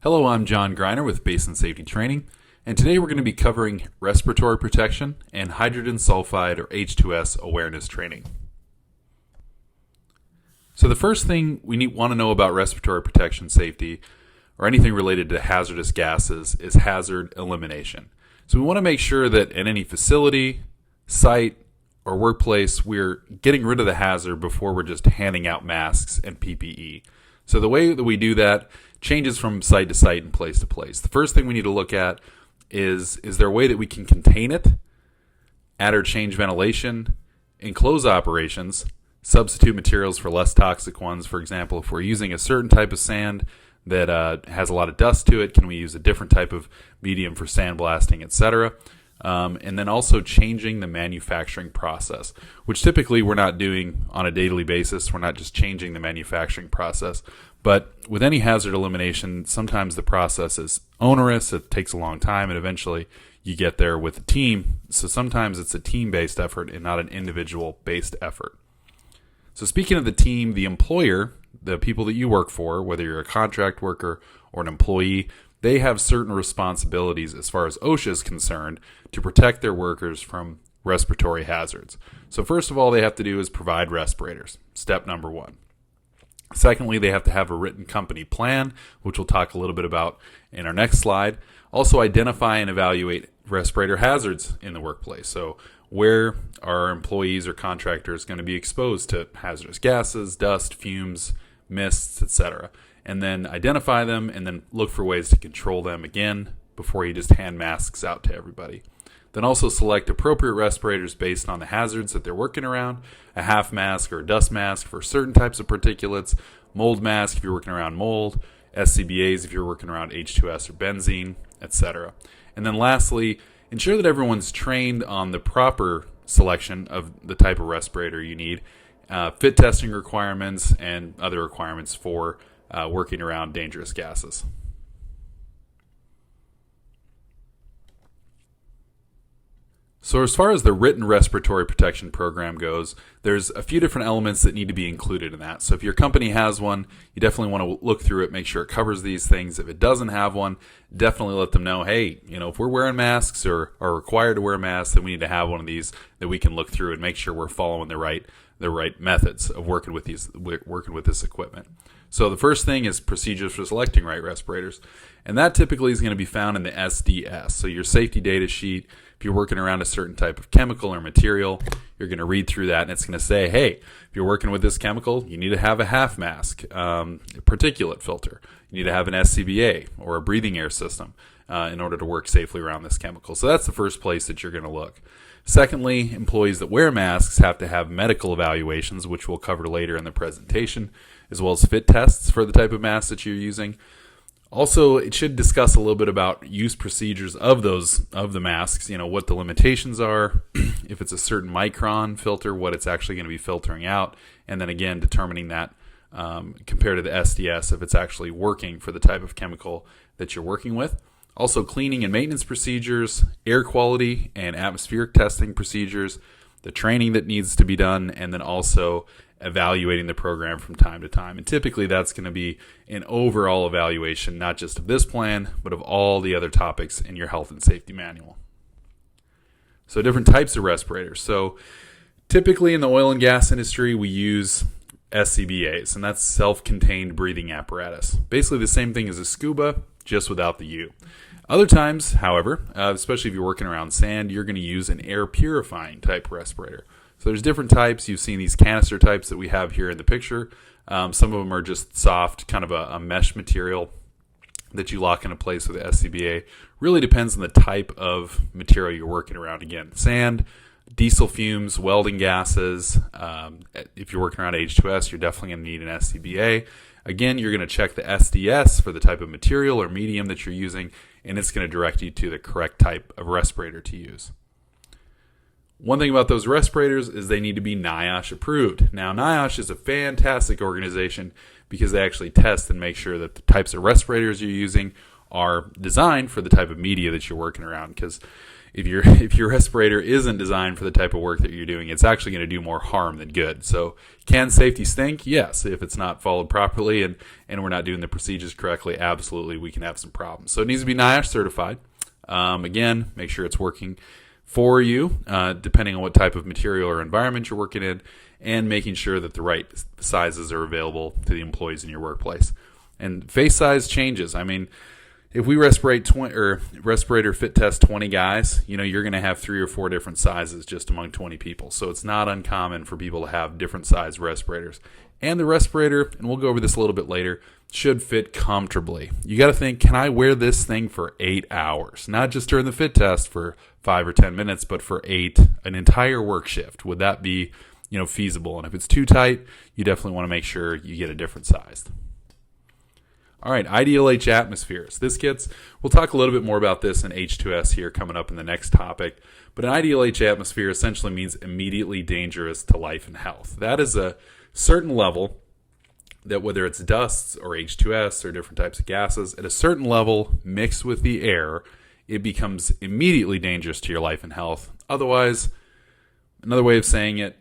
Hello, I'm John Greiner with Basin Safety Training, and today we're going to be covering respiratory protection and hydrogen sulfide or H2S Awareness Training. So the first thing we want to know about respiratory protection safety or anything related to hazardous gases is hazard elimination. So we want to make sure that at any facility, site, or workplace, we're getting rid of the hazard before we're just handing out masks and PPE. So the way that we do that changes from site to site and place to place. The first thing we need to look at is there a way that we can contain it, add or change ventilation, enclose operations, substitute materials for less toxic ones. For example, if we're using a certain type of sand that has a lot of dust to it, can we use a different type of medium for sandblasting, etc.? And then also changing the manufacturing process, which typically we're not doing on a daily basis. We're not just changing the manufacturing process. But with any hazard elimination, sometimes the process is onerous, it takes a long time, and eventually you get there with a team. So sometimes it's a team-based effort and not an individual-based effort. So speaking of the team, the employer, the people that you work for, whether you're a contract worker or an employee, they have certain responsibilities as far as OSHA is concerned to protect their workers from respiratory hazards. So first of all, they have to do is provide respirators, step number one. Secondly, they have to have a written company plan, which we'll talk a little bit about in our next slide. Also identify and evaluate respirator hazards in the workplace. So where are employees or contractors going to be exposed to hazardous gases, dust, fumes, mists, etc., and then identify them and then look for ways to control them again before you just hand masks out to everybody. Then also select appropriate respirators based on the hazards that they're working around, a half mask or a dust mask for certain types of particulates, mold mask if you're working around mold, SCBAs if you're working around H2S or benzene, etc. And then lastly, ensure that everyone's trained on the proper selection of the type of respirator you need, fit testing requirements, and other requirements for working around dangerous gases. So as far as the written respiratory protection program goes, there's a few different elements that need to be included in that. So if your company has one, you definitely want to look through it, make sure it covers these things. If it doesn't have one, definitely let them know, hey, if we're wearing masks or are required to wear masks, then we need to have one of these that we can look through and make sure we're following the right methods of working with this equipment. So the first thing is procedures for selecting right respirators. And that typically is going to be found in the SDS. So your safety data sheet, if you're working around a certain type of chemical or material, you're going to read through that and it's going to say, hey, if you're working with this chemical, you need to have a half mask, a particulate filter. You need to have an SCBA or a breathing air system in order to work safely around this chemical. So that's the first place that you're going to look. Secondly, employees that wear masks have to have medical evaluations, which we'll cover later in the presentation, as well as fit tests for the type of mask that you're using. Also, it should discuss a little bit about use procedures of the masks, what the limitations are, if it's a certain micron filter, what it's actually going to be filtering out, and then again, determining that compared to the SDS, if it's actually working for the type of chemical that you're working with. Also, cleaning and maintenance procedures, air quality and atmospheric testing procedures, the training that needs to be done, and then also evaluating the program from time to time. And typically that's going to be an overall evaluation, not just of this plan, but of all the other topics in your health and safety manual. So different types of respirators. So typically in the oil and gas industry, we use SCBAs, and that's self-contained breathing apparatus. Basically the same thing as a scuba, just without the U. Other times, however, especially if you're working around sand, you're going to use an air purifying type respirator. So there's different types. You've seen these canister types that we have here in the picture. Some of them are just soft, kind of a mesh material that you lock into place with the SCBA. Really depends on the type of material you're working around. Again, sand, diesel fumes, welding gases. If you're working around H2S, you're definitely going to need an SCBA. Again, you're going to check the SDS for the type of material or medium that you're using, and it's going to direct you to the correct type of respirator to use. One thing about those respirators is they need to be NIOSH approved. Now, NIOSH is a fantastic organization because they actually test and make sure that the types of respirators you're using are designed for the type of media that you're working around. Because if your respirator isn't designed for the type of work that you're doing, it's actually going to do more harm than good. So can safety stink? Yes. If it's not followed properly and we're not doing the procedures correctly, absolutely we can have some problems. So it needs to be NIOSH certified. Again, make sure it's working for you, depending on what type of material or environment you're working in, and making sure that the right sizes are available to the employees in your workplace. And face size changes. I mean, if we respirator fit test 20 guys, you're going to have 3 or 4 different sizes just among 20 people. So it's not uncommon for people to have different size respirators. And the respirator, and we'll go over this a little bit later, should fit comfortably. You got to think, can I wear this thing for 8 hours? Not just during the fit test for 5 or 10 minutes, but for an entire work shift. Would that be, feasible? And if it's too tight, you definitely want to make sure you get a different size. All right, IDLH Atmospheres. We'll talk a little bit more about this in H2S here coming up in the next topic. But an IDLH atmosphere essentially means immediately dangerous to life and health. That is a certain level that, whether it's dusts or H2S or different types of gases, at a certain level mixed with the air, it becomes immediately dangerous to your life and health. Otherwise, another way of saying it,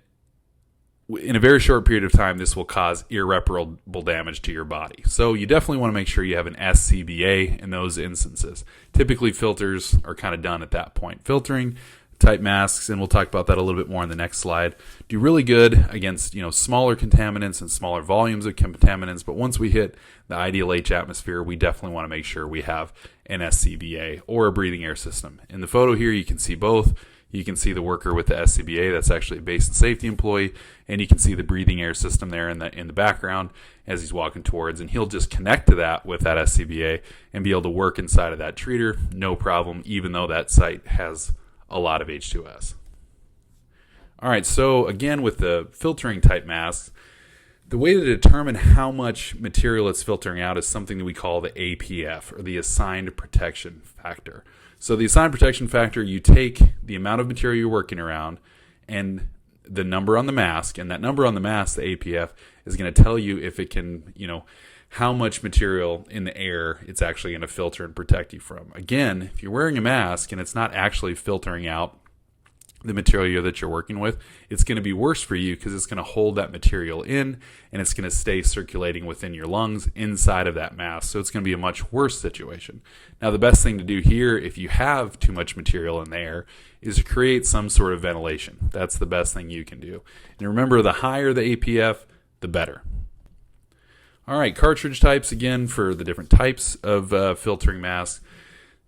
in a very short period of time, this will cause irreparable damage to your body. So you definitely want to make sure you have an SCBA in those instances. Typically, filters are kind of done at that point. Filtering type masks, and we'll talk about that a little bit more in the next slide, do really good against smaller contaminants and smaller volumes of contaminants. But once we hit the IDLH atmosphere, we definitely want to make sure we have an SCBA or a breathing air system. In the photo here, you can see both. You can see the worker with the SCBA, that's actually a Basin safety employee, and you can see the breathing air system there in the background as he's walking towards, and he'll just connect to that with that SCBA and be able to work inside of that treater, no problem, even though that site has a lot of H2S. All right, so again, with the filtering type masks, the way to determine how much material it's filtering out is something that we call the APF, or the assigned protection factor. So the assigned protection factor, you take the amount of material you're working around and the number on the mask, and that number on the mask, the APF, is going to tell you if it can, how much material in the air it's actually going to filter and protect you from. Again, if you're wearing a mask and it's not actually filtering out the material that you're working with, it's going to be worse for you because it's going to hold that material in and it's going to stay circulating within your lungs inside of that mask. So it's going to be a much worse situation. Now, the best thing to do here, if you have too much material in the air, is to create some sort of ventilation. That's the best thing you can do. And remember, the higher the APF, the better. All right, cartridge types, again, for the different types of filtering masks.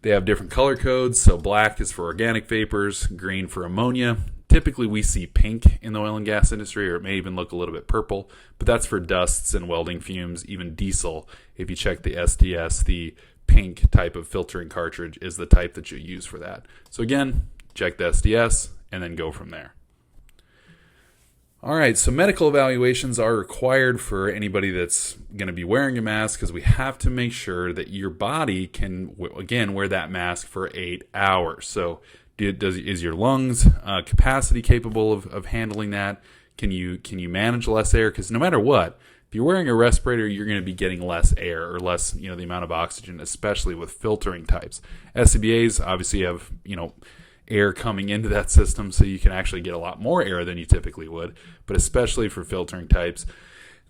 They have different color codes, so black is for organic vapors, green for ammonia. Typically, we see pink in the oil and gas industry, or it may even look a little bit purple, but that's for dusts and welding fumes, even diesel. If you check the SDS, the pink type of filtering cartridge is the type that you use for that. So again, check the SDS and then go from there. All right, so medical evaluations are required for anybody that's going to be wearing a mask because we have to make sure that your body can, again, wear that mask for 8 hours. So is your lungs capacity capable of handling that? Can you manage less air? Because no matter what, if you're wearing a respirator, you're going to be getting less air or less, the amount of oxygen, especially with filtering types. SCBAs obviously have, air coming into that system, so you can actually get a lot more air than you typically would, but especially for filtering types,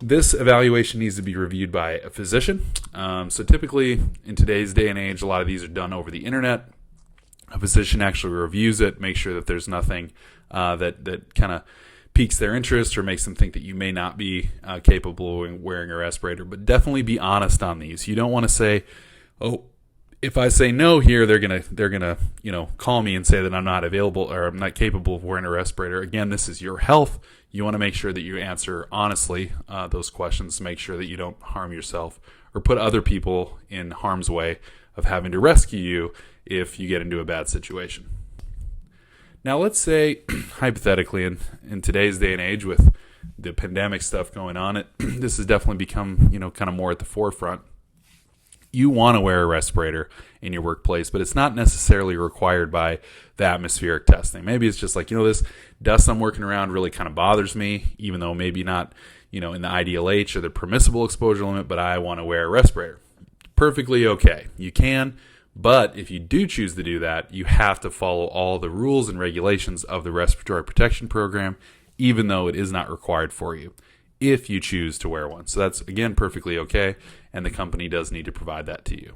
this evaluation needs to be reviewed by a physician. So typically in today's day and age, a lot of these are done over the internet. A physician actually reviews it, makes sure that there's nothing that kind of piques their interest or makes them think that you may not be capable of wearing a respirator, but definitely be honest on these. You don't want to say, oh, if I say no here, they're gonna call me and say that I'm not available or I'm not capable of wearing a respirator. Again, this is your health. You want to make sure that you answer honestly those questions to make sure that you don't harm yourself or put other people in harm's way of having to rescue you if you get into a bad situation. Now, let's say hypothetically, in today's day and age with the pandemic stuff going on, this has definitely become kind of more at the forefront. You want to wear a respirator in your workplace, but it's not necessarily required by the atmospheric testing. Maybe it's just like, this dust I'm working around really kind of bothers me, even though maybe not, in the IDLH or the permissible exposure limit, but I want to wear a respirator. Perfectly okay. You can, But if you do choose to do that, you have to follow all the rules and regulations of the Respiratory Protection Program, even though it is not required for you, if you choose to wear one. So that's, again, perfectly okay, and the company does need to provide that to you.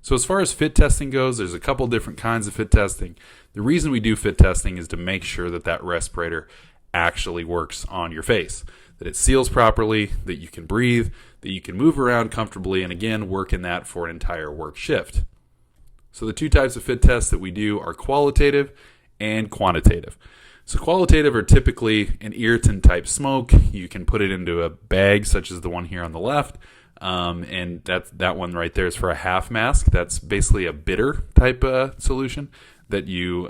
So as far as fit testing goes, there's a couple different kinds of fit testing. The reason we do fit testing is to make sure that that respirator actually works on your face, that it seals properly, that you can breathe, that you can move around comfortably, and again, work in that for an entire work shift. So the two types of fit tests that we do are qualitative and quantitative. So qualitative are typically an irritant type smoke. You can put it into a bag such as the one here on the left, and that one right there is for a half mask. That's basically a bitter type solution that you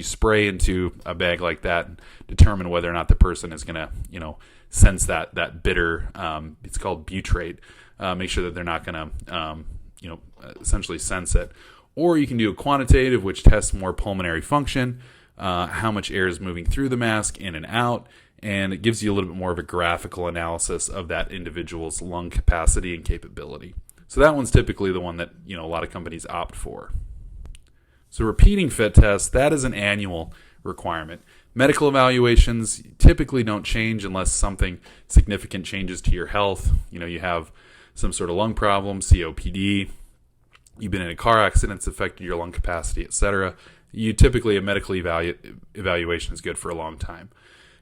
spray into a bag like that and determine whether or not the person is going to sense that bitter. It's called butyrate. Make sure that they're not going to essentially sense it. Or you can do a quantitative, which tests more pulmonary function, how much air is moving through the mask in and out, and it gives you a little bit more of a graphical analysis of that individual's lung capacity and capability. So that one's typically the one that a lot of companies opt for. So repeating fit tests, that is an annual requirement. Medical evaluations typically don't change unless something significant changes to your health. You have some sort of lung problem, COPD, you've been in a car accident that's affected your lung capacity, etc. A medical evaluation is good for a long time.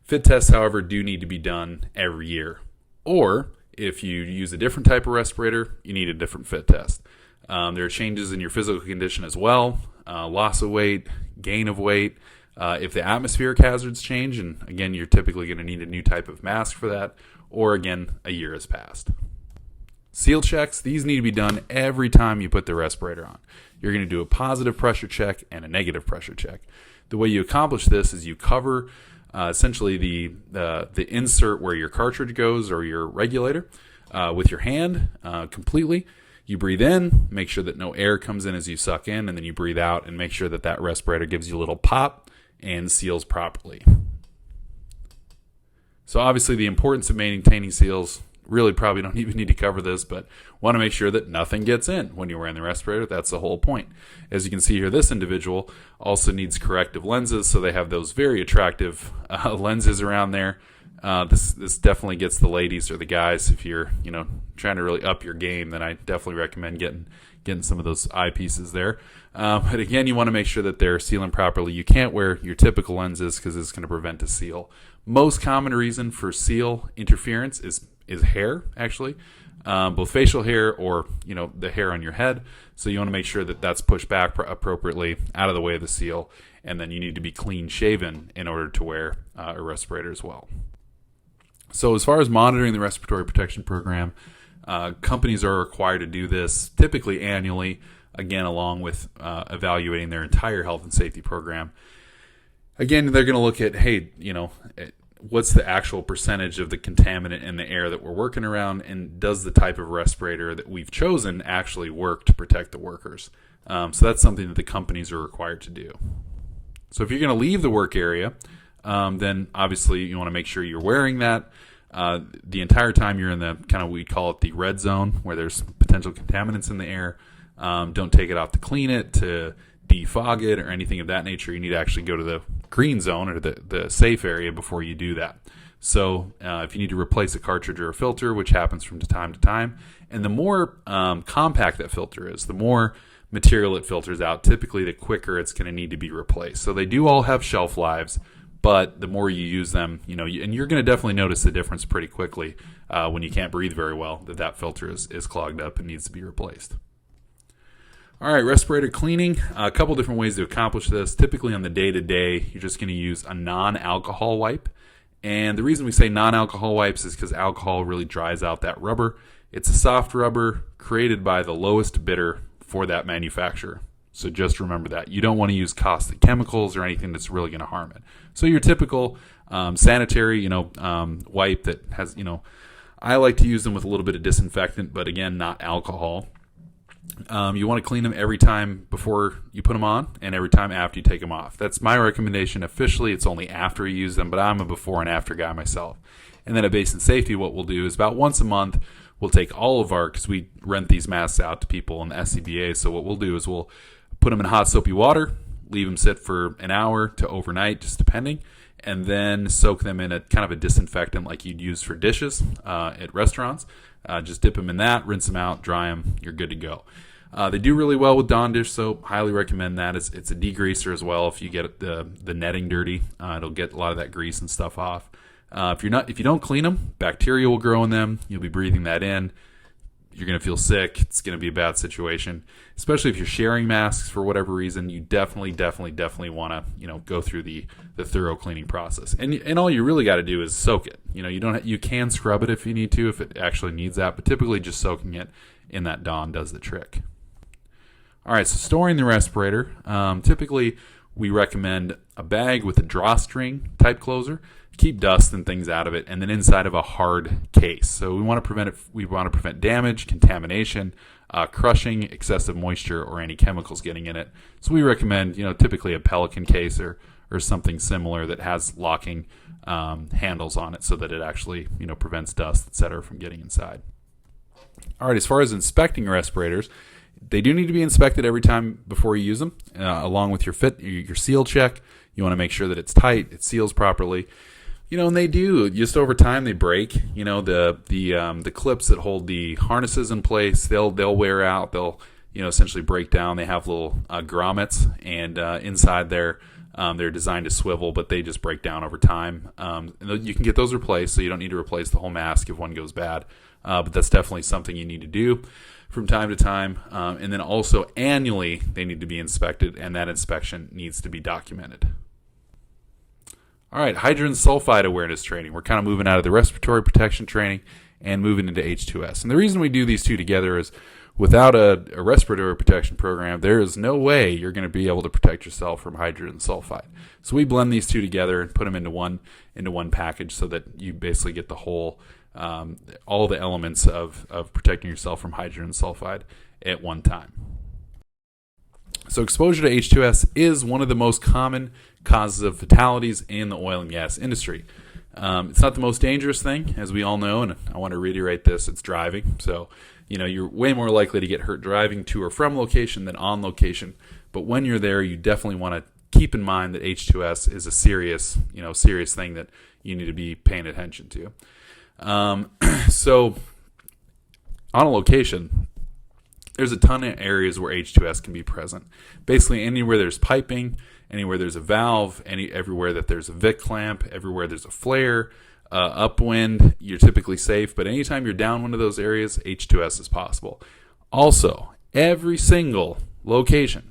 Fit tests, however, do need to be done every year. Or if you use a different type of respirator, you need a different fit test. There are changes in your physical condition as well, loss of weight, gain of weight. If the atmospheric hazards change, and again, you're typically going to need a new type of mask for that, or again, a year has passed. Seal checks, these need to be done every time you put the respirator on. You're going to do a positive pressure check and a negative pressure check. The way you accomplish this is you cover essentially the insert where your cartridge goes or your regulator with your hand completely. You breathe in, make sure that no air comes in as you suck in, and then you breathe out and make sure that that respirator gives you a little pop and seals properly. So obviously the importance of maintaining seals, really probably don't even need to cover this, but want to make sure that nothing gets in when you're wearing the respirator. That's the whole point. As you can see here, this individual also needs corrective lenses, so they have those very attractive lenses around there. This definitely gets the ladies or the guys. If you're trying to really up your game, then I definitely recommend getting some of those eyepieces there. But again, you want to make sure that they're sealing properly. You can't wear your typical lenses because it's going to prevent a seal. Most common reason for seal interference is hair, actually, both facial hair or the hair on your head. So you want to make sure that that's pushed back appropriately out of the way of the seal, and then you need to be clean shaven in order to wear a respirator as well. So as far as monitoring the respiratory protection program, companies are required to do this typically annually, again, along with evaluating their entire health and safety program. Again, they're going to look at, hey, what's the actual percentage of the contaminant in the air that we're working around, and does the type of respirator that we've chosen actually work to protect the workers? So that's something that the companies are required to do. So if you're going to leave the work area, then obviously you want to make sure you're wearing that the entire time you're in the we call it the red zone, where there's potential contaminants in the air. Don't take it off to clean it, to defog it, or anything of that nature. You need to actually go to the green zone or the safe area before you do that. So if you need to replace a cartridge or a filter, which happens from time to time, and the more compact that filter is, the more material it filters out, typically the quicker it's going to need to be replaced. So they do all have shelf lives, but the more you use them, and you're going to definitely notice the difference pretty quickly when you can't breathe very well, that filter is clogged up and needs to be replaced. All right, respirator cleaning. A couple different ways to accomplish this. Typically on the day-to-day, you're just going to use a non-alcohol wipe. And the reason we say non-alcohol wipes is because alcohol really dries out that rubber. It's a soft rubber created by the lowest bidder for that manufacturer. So just remember that. You don't want to use caustic chemicals or anything that's really going to harm it. So your typical sanitary, wipe that has, I like to use them with a little bit of disinfectant, but again, not alcohol. You want to clean them every time before you put them on and every time after you take them off. That's my recommendation. Officially, it's only after you use them, but I'm a before and after guy myself. And then at Basin Safety, what we'll do is about once a month, we'll take all of our, because we rent these masks out to people in the SCBA. So what we'll do is we'll put them in hot soapy water, leave them sit for an hour to overnight, just depending, and then soak them in a kind of a disinfectant like you'd use for dishes at restaurants. Just dip them in that, rinse them out, dry them, you're good to go. They do really well with Dawn dish soap. Highly recommend that. It's a degreaser as well. If you get the netting dirty, it'll get a lot of that grease and stuff off. If you don't clean them, bacteria will grow in them. You'll be breathing that in. You're going to feel sick. It's going to be a bad situation, especially if you're sharing masks for whatever reason. You definitely want to go through the thorough cleaning process. And all you really got to do is soak it. You can scrub it if you need to, if it actually needs that, but typically just soaking it in that Dawn does the trick. All right, so storing the respirator. Typically, we recommend a bag with a drawstring type closer. Keep dust and things out of it, and then inside of a hard case. So we want to prevent it. We want to prevent damage, contamination, crushing, excessive moisture, or any chemicals getting in it. So we recommend, typically a Pelican case or something similar that has locking handles on it, so that it actually, prevents dust, etc., from getting inside. All right, as far as inspecting respirators, they do need to be inspected every time before you use them, along with your seal check. You want to make sure that it's tight, it seals properly. And they do, just over time they break. The clips that hold the harnesses in place, they'll wear out. They'll essentially break down. They have little grommets, and inside there they're designed to swivel, but they just break down over time. You can get those replaced, so you don't need to replace the whole mask if one goes bad. But that's definitely something you need to do from time to time. And then also annually they need to be inspected, and that inspection needs to be documented. All right, hydrogen sulfide awareness training. We're kind of moving out of the respiratory protection training and moving into H2S. And the reason we do these two together is without a respiratory protection program, there is no way you're going to be able to protect yourself from hydrogen sulfide. So we blend these two together and put them into one package, so that you basically get the whole, all the elements of protecting yourself from hydrogen sulfide at one time. So exposure to H2S is one of the most common causes of fatalities in the oil and gas industry. It's not the most dangerous thing, as we all know, and I want to reiterate this, it's driving. So, you're way more likely to get hurt driving to or from location than on location. But when you're there, you definitely want to keep in mind that H2S is a serious thing that you need to be paying attention to. So on a location, there's a ton of areas where H2S can be present. Basically anywhere there's piping, anywhere there's a valve, everywhere that there's a Vic clamp, everywhere there's a flare, upwind, you're typically safe. But anytime you're downwind of those areas, H2S is possible. Also, every single location,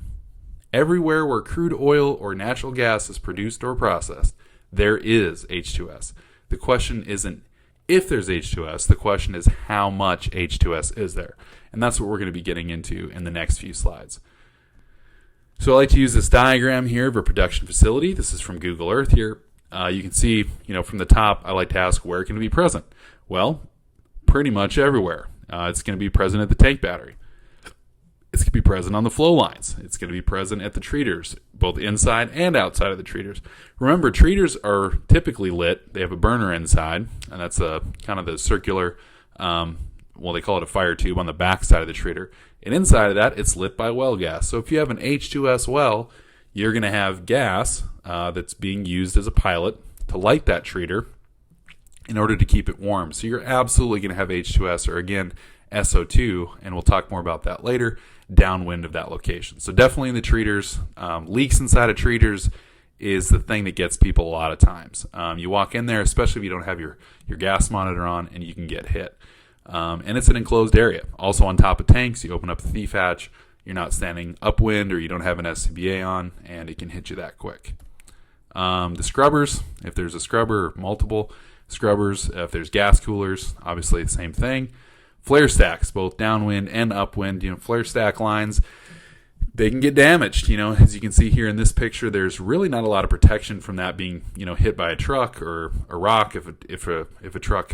everywhere where crude oil or natural gas is produced or processed, there is H2S. The question isn't if there's H2S, the question is how much H2S is there. And that's what we're going to be getting into in the next few slides. So I like to use this diagram here of a production facility. This is from Google Earth here. You can see, from the top, I like to ask, where can it be present? Well, pretty much everywhere. It's going to be present at the tank battery. It's going to be present on the flow lines. It's going to be present at the treaters, both inside and outside of the treaters. Remember, treaters are typically lit. They have a burner inside, and that's kind of the circular, they call it a fire tube on the back side of the treater. And inside of that, it's lit by well gas. So if you have an H2S well, you're going to have gas that's being used as a pilot to light that treater in order to keep it warm. So you're absolutely going to have H2S, or again, SO2, and we'll talk more about that later, downwind of that location. So definitely in the treaters, leaks inside of treaters is the thing that gets people a lot of times. You walk in there, especially if you don't have your gas monitor on, and you can get hit. And it's an enclosed area. Also on top of tanks, you open up the thief hatch, you're not standing upwind or you don't have an SCBA on, and it can hit you that quick. The scrubbers, if there's a scrubber or multiple scrubbers, if there's gas coolers, obviously the same thing. Flare stacks, both downwind and upwind, flare stack lines, they can get damaged. As you can see here in this picture, there's really not a lot of protection from that being, hit by a truck or a rock. If a truck,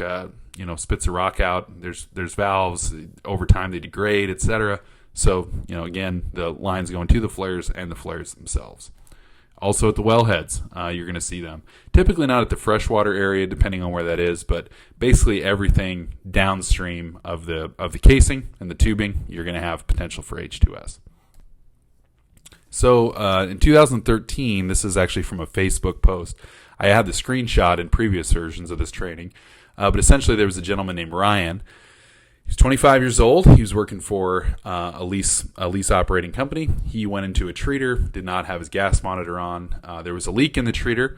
spits a rock out, there's valves. Over time they degrade, etc. So, again, the lines going to the flares and the flares themselves. Also at the wellheads, you're going to see them. Typically not at the freshwater area, depending on where that is, but basically everything downstream of the casing and the tubing, you're going to have potential for H2S. So in 2013, this is actually from a Facebook post. I had the screenshot in previous versions of this training, but essentially there was a gentleman named Ryan. He's 25 years old. He was working for a lease operating company. He went into a treater, did not have his gas monitor on. There was a leak in the treater.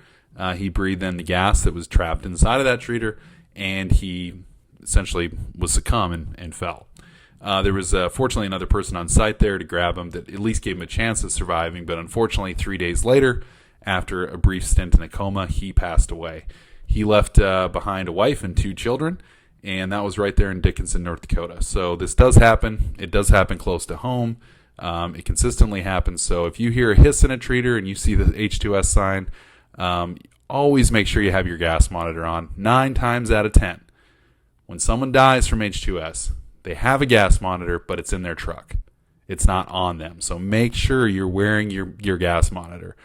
He breathed in the gas that was trapped inside of that treater, and he essentially was succumb and fell. There was fortunately another person on site there to grab him that at least gave him a chance of surviving, but unfortunately 3 days later, after a brief stint in a coma, he passed away. He left behind a wife and 2 children, and that was right there in Dickinson, North Dakota. So this does happen. It does happen close to home. It consistently happens. So if you hear a hiss in a treater and you see the H2S sign, always make sure you have your gas monitor on. 9 times out of 10, when someone dies from H2S, they have a gas monitor, but it's in their truck. It's not on them. So make sure you're wearing your gas monitor.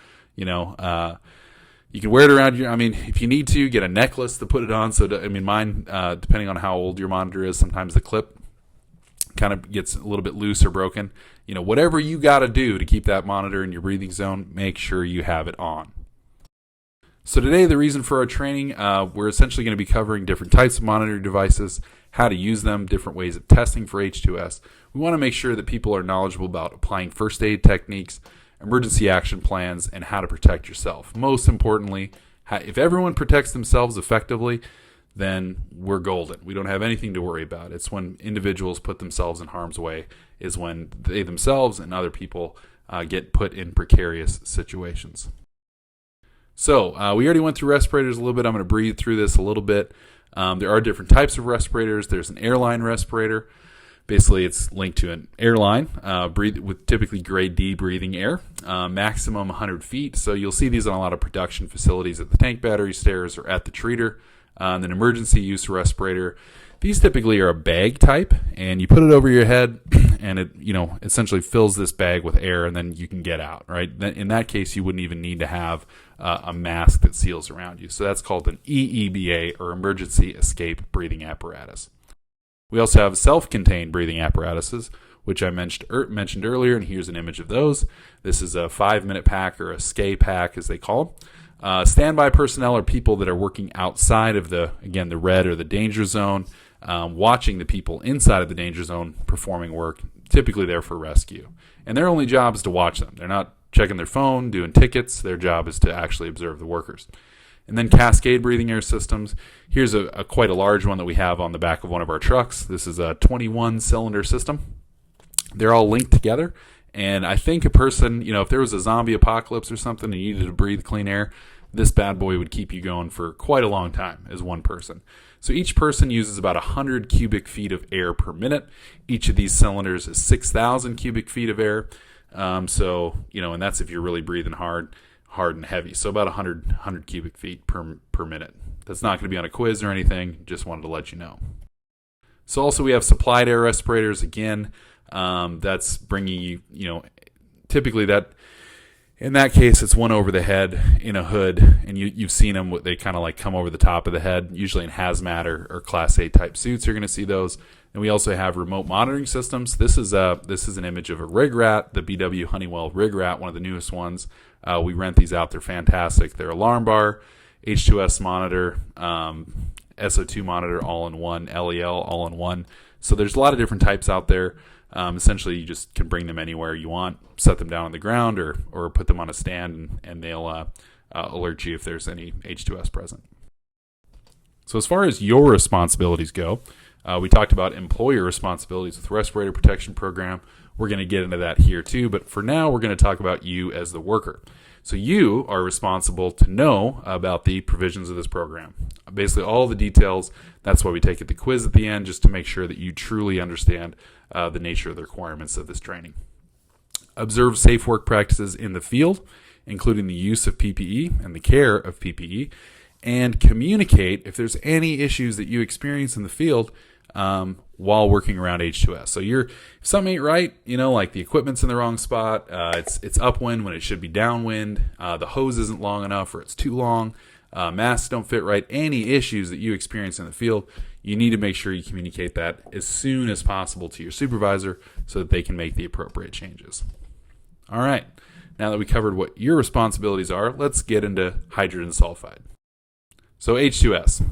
You can wear it around if you need to, get a necklace to put it on. So, mine, depending on how old your monitor is, sometimes the clip kind of gets a little bit loose or broken. Whatever you got to do to keep that monitor in your breathing zone, make sure you have it on. So today, the reason for our training, we're essentially going to be covering different types of monitoring devices, how to use them, different ways of testing for H2S. We want to make sure that people are knowledgeable about applying first aid techniques, emergency action plans, and how to protect yourself. Most importantly, if everyone protects themselves effectively, then we're golden. We don't have anything to worry about. It's when individuals put themselves in harm's way is when they themselves and other people get put in precarious situations. So we already went through respirators a little bit. I'm going to breathe through this a little bit. There are different types of respirators. There's an airline respirator. Basically, it's linked to an airline with typically grade D breathing air, maximum 100 feet. So you'll see these on a lot of production facilities at the tank battery stairs or at the treater. And then emergency use respirator. These typically are a bag type, and you put it over your head, and it essentially fills this bag with air, and then you can get out. Right? In that case, you wouldn't even need to have a mask that seals around you. So that's called an EEBA, or emergency escape breathing apparatus. We also have self-contained breathing apparatuses, which I mentioned earlier, and here's an image of those. This is a 5-minute pack, or a SCA pack, as they call them. Standby personnel are people that are working outside of the red or the danger zone, watching the people inside of the danger zone performing work, typically there for rescue. And their only job is to watch them. They're not checking their phone, doing tickets. Their job is to actually observe the workers. And then cascade breathing air systems. Here's a quite a large one that we have on the back of one of our trucks. This is a 21-cylinder system. They're all linked together. And I think a person, if there was a zombie apocalypse or something and you needed to breathe clean air, this bad boy would keep you going for quite a long time as one person. So each person uses about 100 cubic feet of air per minute. Each of these cylinders is 6,000 cubic feet of air. And that's if you're really breathing hard and heavy. So about 100 cubic feet per minute. That's not going to be on a quiz or anything. Just wanted to let you know. So also we have supplied air respirators. Again, that's bringing you, typically that, in that case, it's one over the head in a hood, and you've seen them. They kind of like come over the top of the head, usually in hazmat or Class A type suits. You're going to see those. And we also have remote monitoring systems. This is an image of a rig rat, the BW Honeywell rig rat, one of the newest ones. We rent these out. They're fantastic. They're alarm bar, H2S monitor, SO2 monitor all in one, LEL all in one. So there's a lot of different types out there. Essentially, you just can bring them anywhere you want, set them down on the ground, or put them on a stand, and they'll alert you if there's any H2S present. So as far as your responsibilities go, we talked about employer responsibilities with Respirator Protection Program. We're going to get into that here too, but for now, we're going to talk about you as the worker. So you are responsible to know about the provisions of this program. Basically, all the details. That's why we take the quiz at the end, just to make sure that you truly understand the nature of the requirements of this training. Observe safe work practices in the field, including the use of PPE and the care of PPE, and communicate if there's any issues that you experience in the field. while working around H2S. So if something ain't right, like the equipment's in the wrong spot, it's upwind when it should be downwind, the hose isn't long enough or it's too long, masks don't fit right, any issues that you experience in the field, you need to make sure you communicate that as soon as possible to your supervisor so that they can make the appropriate changes. All right, now that we covered what your responsibilities are, let's get into hydrogen sulfide. So H2S,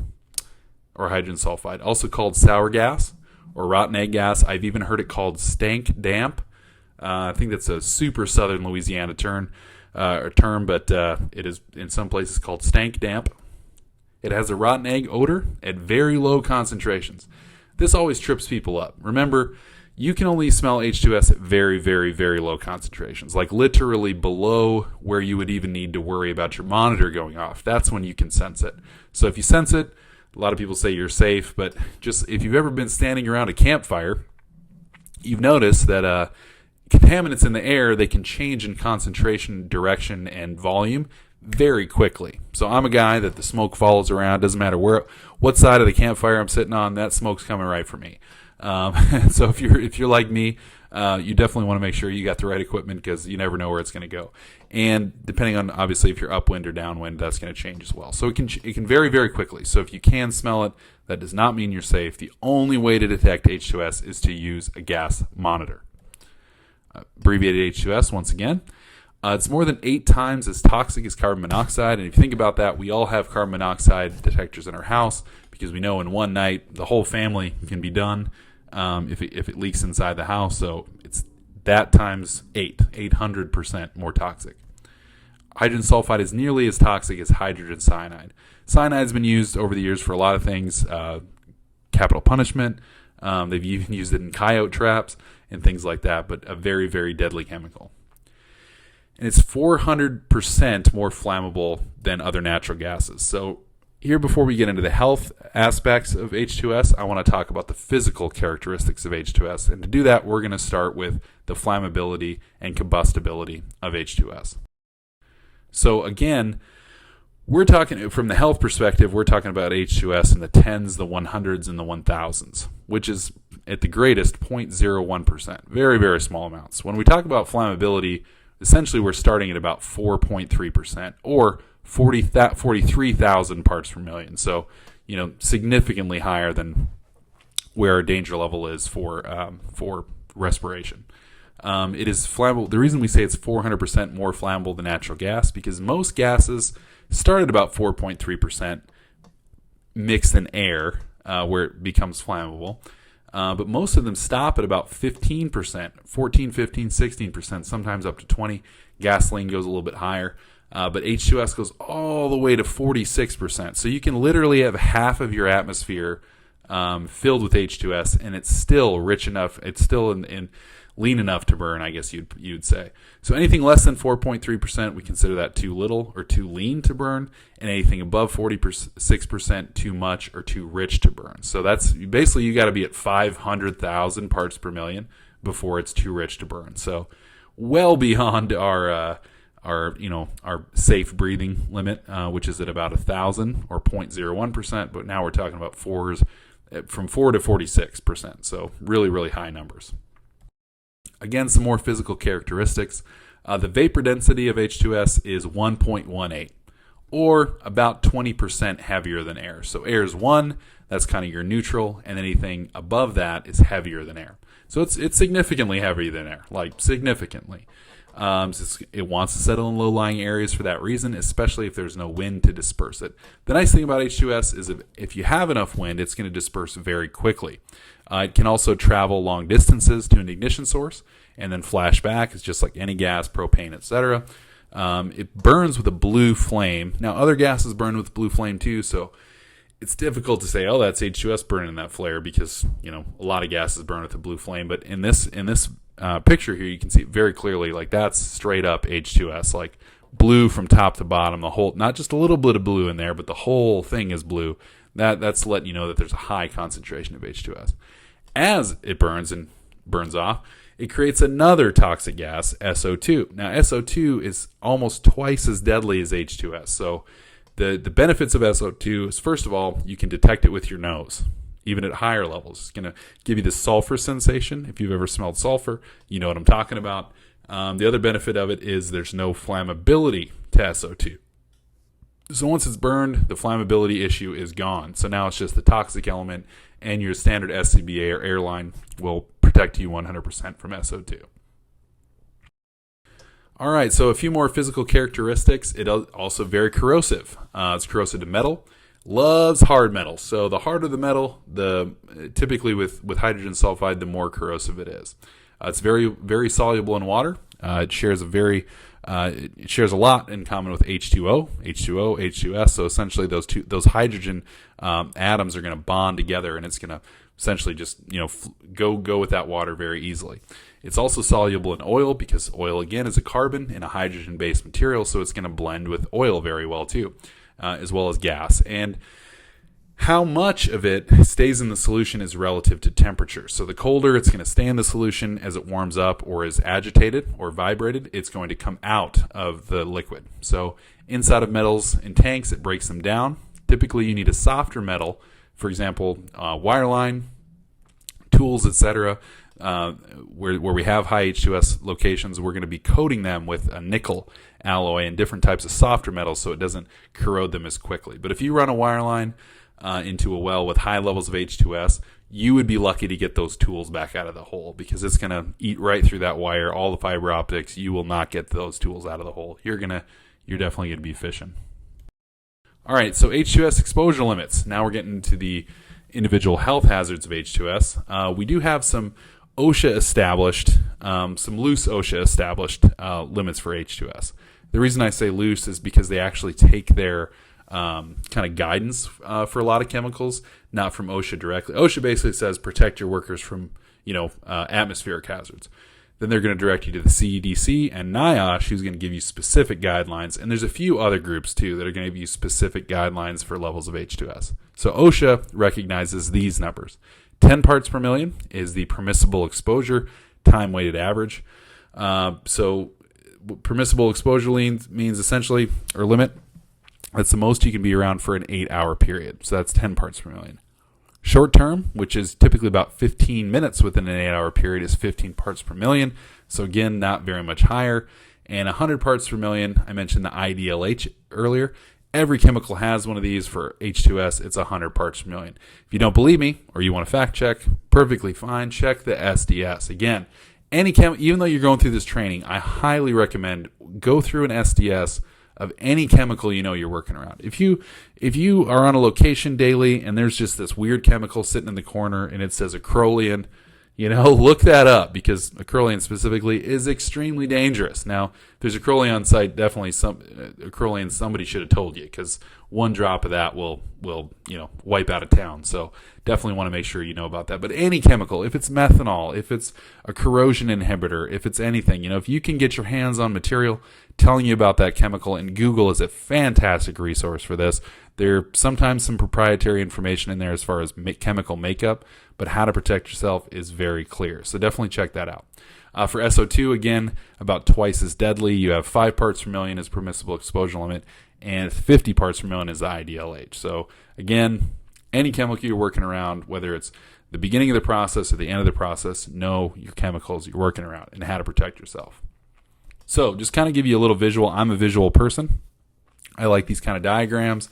or hydrogen sulfide, also called sour gas or rotten egg gas. I've even heard it called stank damp. I think that's a super southern Louisiana term, but it is in some places called stank damp. It has a rotten egg odor at very low concentrations. This always trips people up. Remember, you can only smell H2S at very, very, very low concentrations, like literally below where you would even need to worry about your monitor going off. That's when you can sense it. So if you sense it, a lot of people say you're safe, but just if you've ever been standing around a campfire, you've noticed that contaminants in the air, they can change in concentration, direction, and volume very quickly. So I'm a guy that the smoke follows around. Doesn't matter what side of the campfire I'm sitting on, that smoke's coming right for me. So if you're like me, you definitely want to make sure you got the right equipment because you never know where it's going to go. And depending on obviously if you're upwind or downwind, that's going to change as well. So it can vary very quickly. So if you can smell it, that does not mean you're safe. The only way to detect H2S is to use a gas monitor. Abbreviated H2S once again. It's more than 8 times as toxic as carbon monoxide. And if you think about that, we all have carbon monoxide detectors in our house because we know in one night the whole family can be done if it leaks inside the house. So it's that times 800% more toxic. Hydrogen sulfide is nearly as toxic as hydrogen cyanide. Cyanide's been used over the years for a lot of things, capital punishment. They've even used it in coyote traps and things like that, but a very, very deadly chemical. And it's 400% more flammable than other natural gases. So here, before we get into the health aspects of H2S, I want to talk about the physical characteristics of H2S. And to do that, we're going to start with the flammability and combustibility of H2S. So again, we're talking from the health perspective, we're talking about H2S in the 10s, the 100s, and the 1000s, which is at the greatest 0.01%. Very, very small amounts. When we talk about flammability, essentially we're starting at about 4.3% or 43,000 parts per million. So, significantly higher than where our danger level is for respiration. It is flammable. The reason we say it's 400% more flammable than natural gas because most gases start at about 4.3% mixed in air where it becomes flammable. But most of them stop at about 15%, 14, 15, 16%, sometimes up to 20. Gasoline goes a little bit higher. But H2S goes all the way to 46%. So you can literally have half of your atmosphere filled with H2S, and it's still rich enough. It's still in lean enough to burn, I guess you'd say. So anything less than 4.3%, we consider that too little or too lean to burn, and anything above 46% too much or too rich to burn. So that's basically you got to be at 500,000 parts per million before it's too rich to burn. So well beyond our safe breathing limit, which is at about 1,000 or 0.01%. But now we're talking about from 4 to 46%. So really, really high numbers. Again, some more physical characteristics. The vapor density of H2S is 1.18, or about 20% heavier than air. So air is 1, that's kind of your neutral, and anything above that is heavier than air. So it's significantly heavier than air, like significantly. It wants to settle in low-lying areas for that reason, especially if there's no wind to disperse it. The nice thing about H2S is if you have enough wind, it's going to disperse very quickly. It can also travel long distances to an ignition source and then flash back. It's just like any gas, propane, etc. It burns with a blue flame. Now, other gases burn with blue flame too, so it's difficult to say, oh, that's H2S burning that flare because, a lot of gases burn with a blue flame. But in this picture here, you can see very clearly, like that's straight up H2S, like blue from top to bottom, the whole, not just a little bit of blue in there, but the whole thing is blue. That's letting you know that there's a high concentration of H2S. As it burns and burns off, it creates another toxic gas, SO2. Now, SO2 is almost twice as deadly as H2S. So the benefits of SO2 is, first of all, you can detect it with your nose. even at higher levels. It's going to give you this sulfur sensation. If you've ever smelled sulfur, you know what I'm talking about. The other benefit of it is there's no flammability to SO2. So once it's burned, the flammability issue is gone. So now it's just the toxic element, and your standard SCBA or airline will protect you 100% from SO2. All right, so a few more physical characteristics. It also very corrosive. It's corrosive to metal. Loves hard metals. So the harder the metal, typically with hydrogen sulfide, the more corrosive it is. It's very, very soluble in water. It shares a lot in common with H2O, H2S. So essentially, those hydrogen atoms are going to bond together, and it's going to essentially just go with that water very easily. It's also soluble in oil because oil again is a carbon in a hydrogen-based material, so it's going to blend with oil very well too, as well as gas. And how much of it stays in the solution is relative to temperature. So the colder it's going to stay in the solution as it warms up or is agitated or vibrated, it's going to come out of the liquid. So inside of metals in tanks, it breaks them down. Typically, you need a softer metal, for example, wireline, tools, etc. Where we have high H2S locations, we're going to be coating them with a nickel alloy and different types of softer metals so it doesn't corrode them as quickly. But if you run a wireline into a well with high levels of H2S, you would be lucky to get those tools back out of the hole because it's going to eat right through that wire, all the fiber optics. You will not get those tools out of the hole. You're definitely going to be fishing. All right, so H2S exposure limits. Now we're getting into the individual health hazards of H2S. We do have some OSHA established, some loose OSHA established limits for H2S. The reason I say loose is because they actually take their kind of guidance for a lot of chemicals, not from OSHA directly. OSHA basically says protect your workers from atmospheric hazards. Then they're going to direct you to the CEDC and NIOSH, who's going to give you specific guidelines. And there's a few other groups, too, that are going to give you specific guidelines for levels of H2S. So OSHA recognizes these numbers. 10 parts per million is the permissible exposure, time-weighted average. So permissible exposure means essentially, or limit, that's the most you can be around for an 8-hour period. So that's 10 parts per million. Short term, which is typically about 15 minutes within an 8-hour period, is 15 parts per million. So again, not very much higher. And 100 parts per million, I mentioned the IDLH earlier. Every chemical has one of these. For H2S, it's 100 parts per million. If you don't believe me or you want to fact check, perfectly fine. Check the SDS. Again, even though you're going through this training, I highly recommend go through an SDS of any chemical you're working around. If you are on a location daily and there's just this weird chemical sitting in the corner and it says acrolein, look that up because acrolein specifically is extremely dangerous. Now, if there's acrolein on site, definitely acrolein somebody should have told you because one drop of that will wipe out a town. So definitely want to make sure you know about that. But any chemical, if it's methanol, if it's a corrosion inhibitor, if it's anything, if you can get your hands on material telling you about that chemical, and Google is a fantastic resource for this. There's sometimes some proprietary information in there as far as chemical makeup, but how to protect yourself is very clear. So definitely check that out. For SO2, again, about twice as deadly. You have 5 parts per million as permissible exposure limit, and 50 parts per million is the IDLH. So again, any chemical you're working around, whether it's the beginning of the process or the end of the process, know your chemicals you're working around and how to protect yourself. So just kind of give you a little visual. I'm a visual person. I like these kind of diagrams.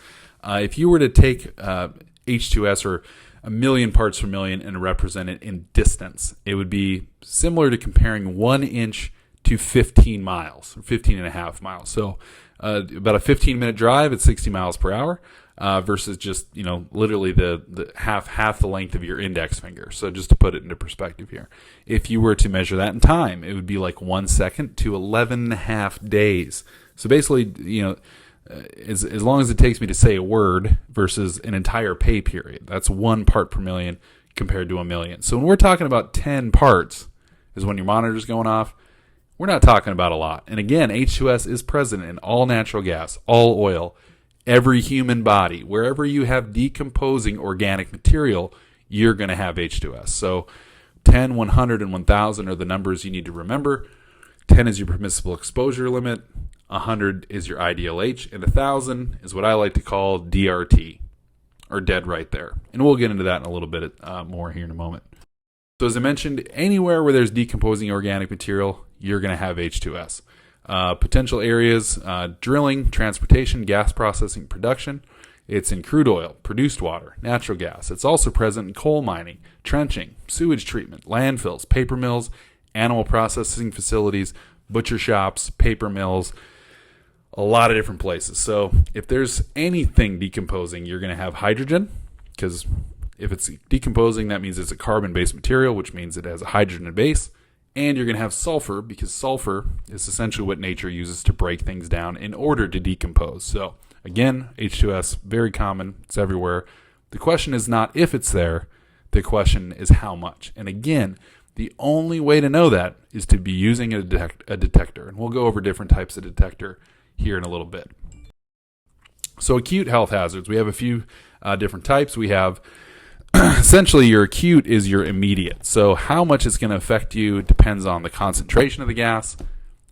If you were to take H2S or 1,000,000 parts per million and represent it in distance, it would be similar to comparing 1 inch to 15 miles, or 15 and a half miles. So about a 15-minute drive at 60 miles per hour versus just, literally the half the length of your index finger. So just to put it into perspective here, if you were to measure that in time, it would be like 1 second to 11.5 days. So basically, as long as it takes me to say a word versus an entire pay period, that's 1 part per million compared to 1,000,000. So when we're talking about 10 parts is when your monitor's going off, we're not talking about a lot. And again, H2S is present in all natural gas, all oil, every human body. Wherever you have decomposing organic material, you're going to have H2S. So 10, 100, and 1,000 are the numbers you need to remember. 10 is your permissible exposure limit. 100 is your IDLH, and 1,000 is what I like to call DRT. are dead right there. And we'll get into that in a little bit more here in a moment. So as I mentioned, anywhere where there's decomposing organic material, you're going to have H2S. Potential areas, drilling, transportation, gas processing, production. It's in crude oil, produced water, natural gas. It's also present in coal mining, trenching, sewage treatment, landfills, paper mills, animal processing facilities, butcher shops, paper mills, a lot of different places. So if there's anything decomposing, you're going to have hydrogen, because if it's decomposing, that means it's a carbon-based material, which means it has a hydrogen base. And you're going to have sulfur, because sulfur is essentially what nature uses to break things down in order to decompose. So again, H2S, very common. It's everywhere. The question is not if it's there. The question is how much. And again, the only way to know that is to be using a detector. And we'll go over different types of detector here in a little bit. So acute health hazards. We have a few different types. We have essentially your acute is your immediate. So how much it's going to affect you depends on the concentration of the gas,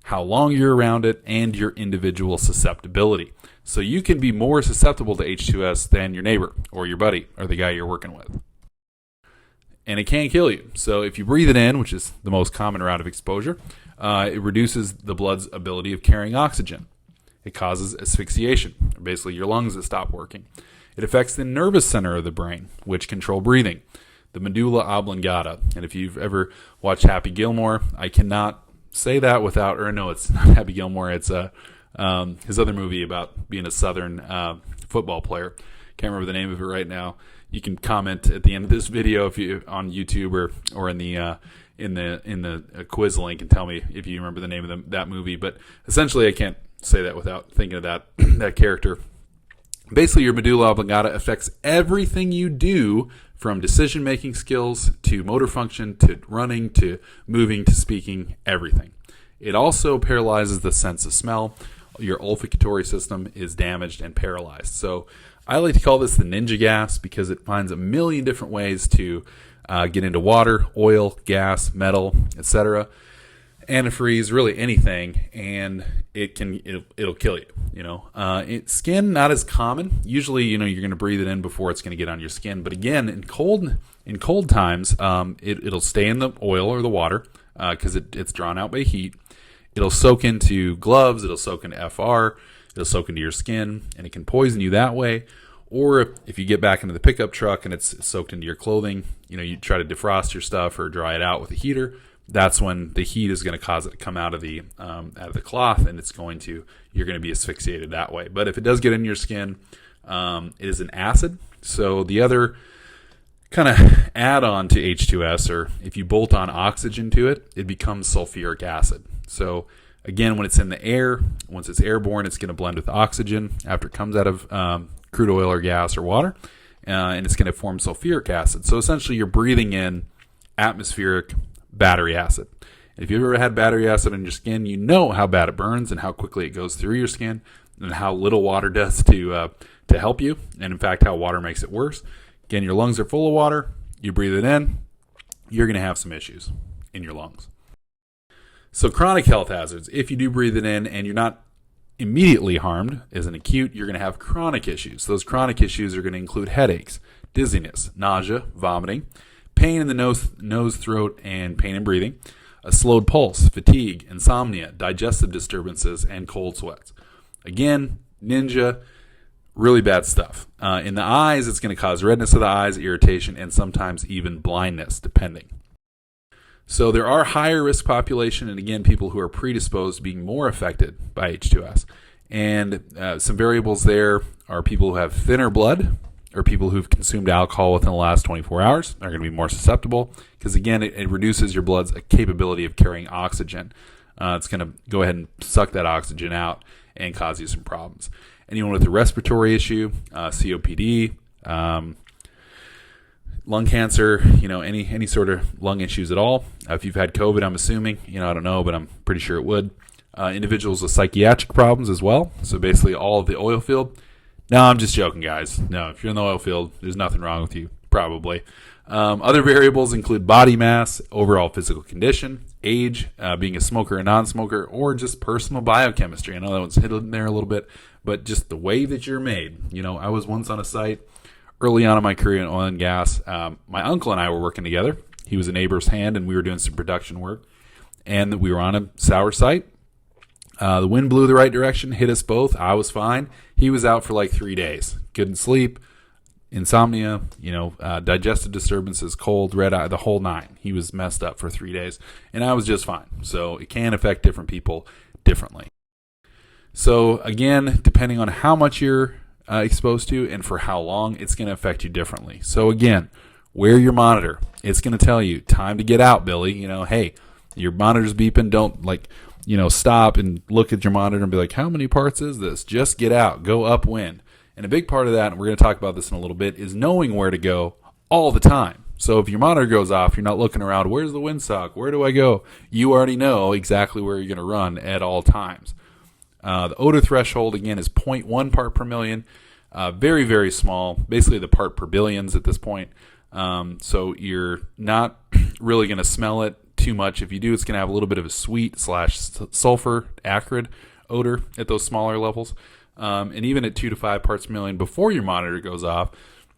how long you're around it, and your individual susceptibility. So you can be more susceptible to H2S than your neighbor or your buddy or the guy you're working with. And it can kill you. So if you breathe it in, which is the most common route of exposure, it reduces the blood's ability of carrying oxygen. It causes asphyxiation, basically your lungs that stop working. It affects the nervous center of the brain, which control breathing, the medulla oblongata. And if you've ever watched Happy Gilmore, I cannot say that without, or no, it's not Happy Gilmore. It's his other movie about being a Southern football player. Can't remember the name of it right now. You can comment at the end of this video if you on YouTube or in the quiz link and tell me if you remember the name of that movie. But essentially, I can't say that without thinking of that character. Basically, your medulla oblongata affects everything you do, from decision-making skills to motor function to running to moving to speaking, everything. It also paralyzes the sense of smell. Your olfactory system is damaged and paralyzed. So I like to call this the ninja gas because it finds a million different ways to get into water, oil, gas, metal, etc. Antifreeze, really anything, and it'll kill you. Skin, not as common. Usually, you're going to breathe it in before it's going to get on your skin. But again, in cold times, it'll stay in the oil or the water because it's drawn out by heat. It'll soak into gloves. It'll soak into FR. It'll soak into your skin, and it can poison you that way. Or if you get back into the pickup truck and it's soaked into your clothing, you try to defrost your stuff or dry it out with a heater. That's when the heat is going to cause it to come out of the cloth, and you're going to be asphyxiated that way. But if it does get in your skin, it is an acid. So the other kind of add-on to H2S, or if you bolt on oxygen to it, it becomes sulfuric acid. So again, when it's in the air, once it's airborne, it's going to blend with oxygen after it comes out of crude oil or gas or water, and it's going to form sulfuric acid. So essentially, you're breathing in atmospheric battery acid. If you've ever had battery acid on your skin, you know how bad it burns and how quickly it goes through your skin, and how little water does to help you, and in fact how water makes it worse. Again, your lungs are full of water. You breathe it in, you're going to have some issues in your lungs. So chronic health hazards, if you do breathe it in and you're not immediately harmed as an acute, you're going to have chronic issues. Those chronic issues are going to include headaches, dizziness, nausea, vomiting, pain in the nose, throat, and pain in breathing, a slowed pulse, fatigue, insomnia, digestive disturbances, and cold sweats. Again, ninja, really bad stuff. In the eyes, it's going to cause redness of the eyes, irritation, and sometimes even blindness, depending. So there are higher risk population, and again, people who are predisposed to being more affected by H2S. And some variables there are people who have thinner blood, or people who've consumed alcohol within the last 24 hours are going to be more susceptible because, again, it reduces your blood's capability of carrying oxygen. It's going to go ahead and suck that oxygen out and cause you some problems. Anyone with a respiratory issue, COPD, lung cancer, any sort of lung issues at all. If you've had COVID, I'm assuming, I don't know, but I'm pretty sure it would. Individuals with psychiatric problems as well. So basically all of the oil field. No, I'm just joking, guys. No, if you're in the oil field, there's nothing wrong with you, probably. Other variables include body mass, overall physical condition, age, being a smoker or non-smoker, or just personal biochemistry. I know that one's hidden there a little bit, but just the way that you're made. I was once on a site early on in my career in oil and gas, my uncle and I were working together. He was a neighbor's hand, and we were doing some production work. And we were on a sour site. The wind blew the right direction, hit us both. I was fine. He was out for like 3 days. Couldn't sleep, insomnia, digestive disturbances, cold, red eye, the whole nine. He was messed up for 3 days, and I was just fine. So it can affect different people differently. So again, depending on how much you're exposed to and for how long, it's going to affect you differently. So again, wear your monitor. It's going to tell you, time to get out, Billy. Hey, your monitor's beeping. Don't stop and look at your monitor and be like, how many parts is this? Just get out, go upwind. And a big part of that, and we're going to talk about this in a little bit, is knowing where to go all the time. So if your monitor goes off, you're not looking around, where's the windsock? Where do I go? You already know exactly where you're going to run at all times. The odor threshold, again, is 0.1 part per million. Very, very small, basically the part per billions at this point. So you're not really going to smell it too much. If you do, it's going to have a little bit of a sweet / sulfur acrid odor at those smaller levels. And even at 2 to 5 parts per million before your monitor goes off,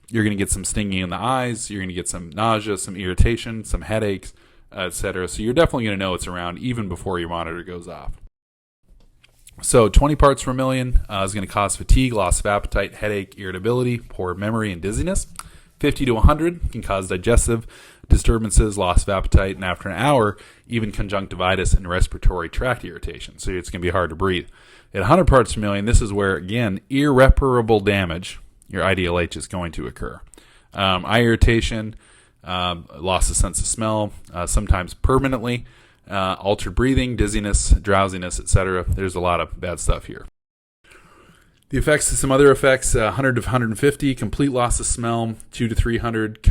you're going to get some stinging in the eyes. You're going to get some nausea, some irritation, some headaches, etc. So you're definitely going to know it's around even before your monitor goes off. So 20 parts per million is going to cause fatigue, loss of appetite, headache, irritability, poor memory, and dizziness. 50 to 100 can cause digestive disturbances, loss of appetite, and after an hour, even conjunctivitis and respiratory tract irritation. So it's going to be hard to breathe. At 100 parts per million, this is where, again, irreparable damage, your IDLH, is going to occur. Eye irritation, loss of sense of smell, sometimes permanently, altered breathing, dizziness, drowsiness, etc. There's a lot of bad stuff here. The effects, some other effects, 100 to 150, complete loss of smell, 2 to 300,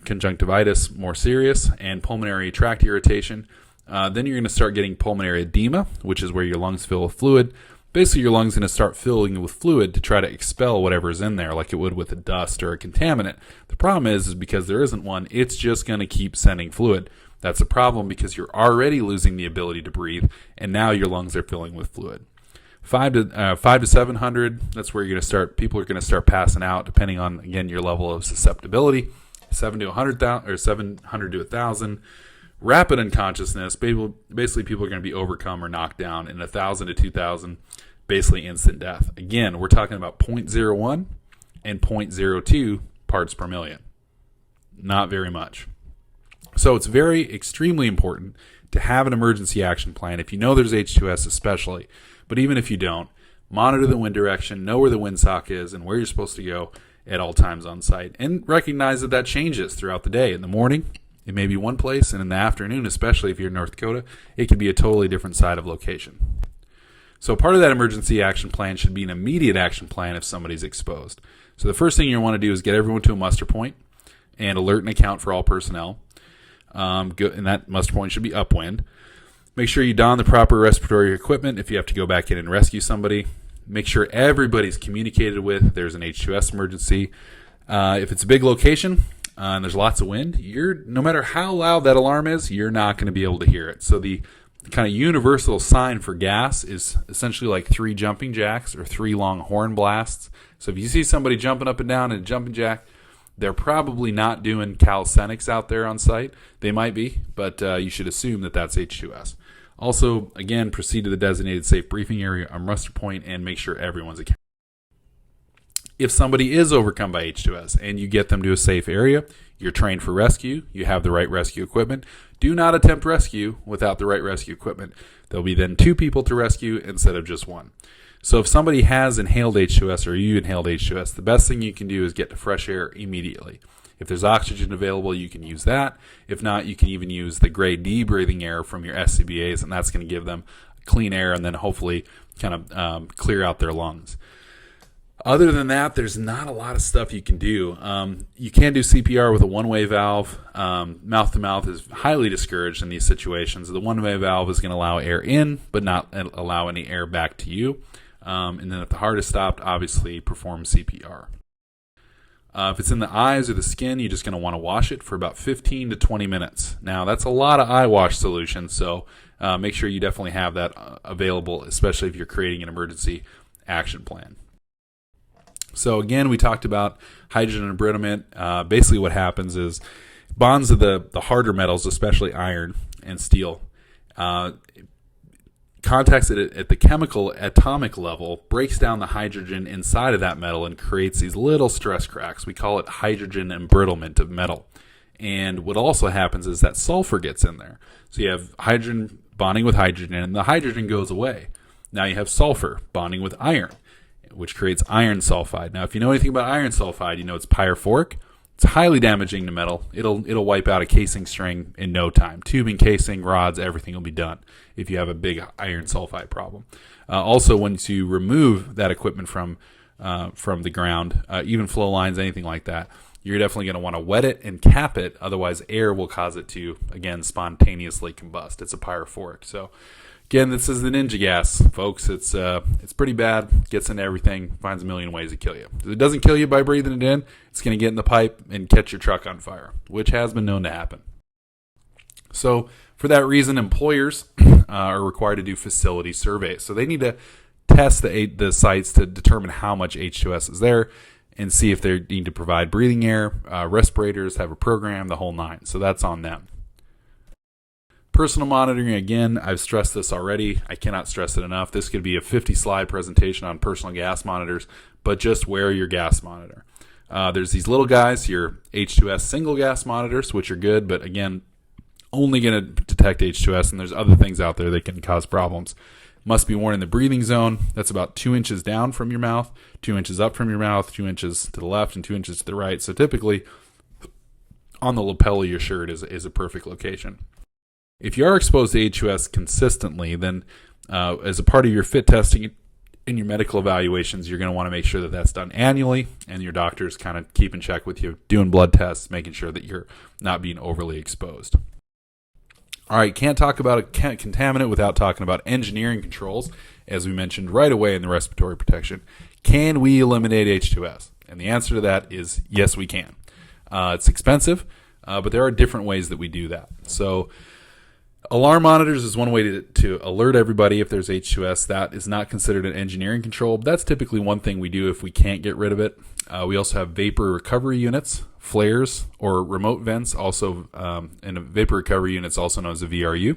conjunctivitis, more serious, and pulmonary tract irritation. Then you're going to start getting pulmonary edema, which is where your lungs fill with fluid. Basically, your lungs are going to start filling with fluid to try to expel whatever's in there, like it would with a dust or a contaminant. The problem is because there isn't one, it's just going to keep sending fluid. That's a problem because you're already losing the ability to breathe, and now your lungs are filling with fluid. 5 to 700, that's where you're going to start. People are going to start passing out, depending on, again, your level of susceptibility. 700 to 1,000. Rapid unconsciousness, basically people are going to be overcome or knocked down. And 1,000 to 2,000, basically instant death. Again, we're talking about 0.01 and 0.02 parts per million. Not very much. So it's extremely important to have an emergency action plan. If you know there's H2S especially, but even if you don't, monitor the wind direction, know where the windsock is and where you're supposed to go at all times on site, and recognize that changes throughout the day. In the morning, it may be one place, and in the afternoon, especially if you're in North Dakota, it could be a totally different side of location. So part of that emergency action plan should be an immediate action plan if somebody's exposed. So the first thing you want to do is get everyone to a muster point and alert and account for all personnel. And that muster point should be upwind. Make sure you don the proper respiratory equipment if you have to go back in and rescue somebody. Make sure everybody's communicated with. There's an H2S emergency. If it's a big location and there's lots of wind, no matter how loud that alarm is, you're not going to be able to hear it. So the kind of universal sign for gas is essentially like 3 jumping jacks or 3 long horn blasts. So if you see somebody jumping up and down in a jumping jack, they're probably not doing calisthenics out there on site. They might be, but you should assume that that's H2S. Also, again, proceed to the designated safe briefing area or muster point and make sure everyone's accountable. If somebody is overcome by H2S and you get them to a safe area, you're trained for rescue, you have the right rescue equipment. Do not attempt rescue without the right rescue equipment. There'll be then 2 people to rescue instead of just 1. So if somebody has inhaled H2S or you inhaled H2S, the best thing you can do is get to fresh air immediately. If there's oxygen available, you can use that. If not, you can even use the grade D breathing air from your SCBAs, and that's going to give them clean air and then hopefully kind of clear out their lungs. Other than that, there's not a lot of stuff you can do. You can do CPR with a one-way valve. Mouth-to-mouth is highly discouraged in these situations. The one-way valve is going to allow air in, but not allow any air back to you. And then if the heart is stopped, obviously perform CPR. If it's in the eyes or the skin, you're just going to want to wash it for about 15 to 20 minutes. Now, that's a lot of eye wash solution, so make sure you definitely have that available, especially if you're creating an emergency action plan. So again, we talked about hydrogen embrittlement. Basically what happens is bonds of the harder metals, especially iron and steel, contacts it at the chemical atomic level, breaks down the hydrogen inside of that metal and creates these little stress cracks. We call it hydrogen embrittlement of metal. And what also happens is that sulfur gets in there. So you have hydrogen bonding with hydrogen, and the hydrogen goes away. Now you have sulfur bonding with iron, which creates iron sulfide. Now, if you know anything about iron sulfide, you know it's pyrophoric. It's highly damaging to metal. It'll wipe out a casing string in no time. Tubing, casing, rods, everything will be done if you have a big iron sulfide problem. Also, once you remove that equipment from the ground, even flow lines, anything like that, you're definitely going to want to wet it and cap it. Otherwise, air will cause it to, again, spontaneously combust. It's a pyrophoric. So, again, this is the ninja gas, folks. It's pretty bad. Gets into everything. Finds a million ways to kill you. If it doesn't kill you by breathing it in, it's going to get in the pipe and catch your truck on fire, which has been known to happen. So, for that reason, employers are required to do facility surveys. So they need to test the sites to determine how much H2S is there and see if they need to provide breathing air, respirators, have a program, the whole nine. So that's on them. Personal monitoring, again, I've stressed this already. I cannot stress it enough. This could be a 50-slide presentation on personal gas monitors, but just wear your gas monitor. There's these little guys, your H2S single gas monitors, which are good, but again, only going to detect H2S, and there's other things out there that can cause problems. Must be worn in the breathing zone. That's about 2 inches down from your mouth, 2 inches up from your mouth, 2 inches to the left, and 2 inches to the right. So typically, on the lapel of your shirt is a perfect location. If you are exposed to H2S consistently, then as a part of your fit testing in your medical evaluations, you're going to want to make sure that that's done annually, and your doctors kind of keep in check with you, doing blood tests, making sure that you're not being overly exposed. All right, can't talk about a contaminant without talking about engineering controls, as we mentioned right away in the respiratory protection. Can we eliminate H2S? And the answer to that is yes, we can. It's expensive, but there are different ways that we do that. So alarm monitors is one way to alert everybody if there's H2S. That is not considered an engineering control. But that's typically one thing we do if we can't get rid of it. We also have vapor recovery units, flares, or remote vents, also, and a vapor recovery units also known as a VRU.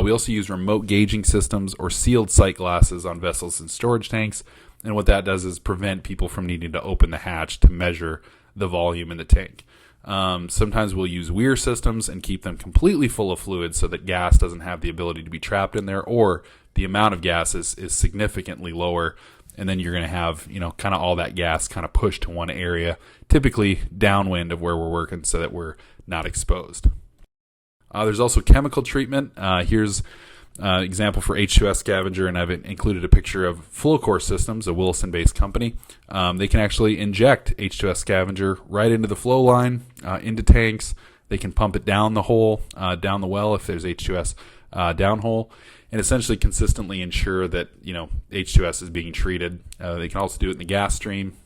We also use remote gauging systems or sealed sight glasses on vessels and storage tanks. And what that does is prevent people from needing to open the hatch to measure the volume in the tank. Sometimes we'll use weir systems and keep them completely full of fluid so that gas doesn't have the ability to be trapped in there, or the amount of gas is significantly lower, and then you're going to have, kind of all that gas kind of pushed to one area, typically downwind of where we're working so that we're not exposed. There's also chemical treatment. Here's an example for H2S scavenger, and I've included a picture of Flowcore Systems, a Wilson-based company. They can actually inject H2S scavenger right into the flow line, into tanks. They can pump it down the hole, down the well if there's H2S downhole, and essentially consistently ensure that H2S is being treated. They can also do it in the gas stream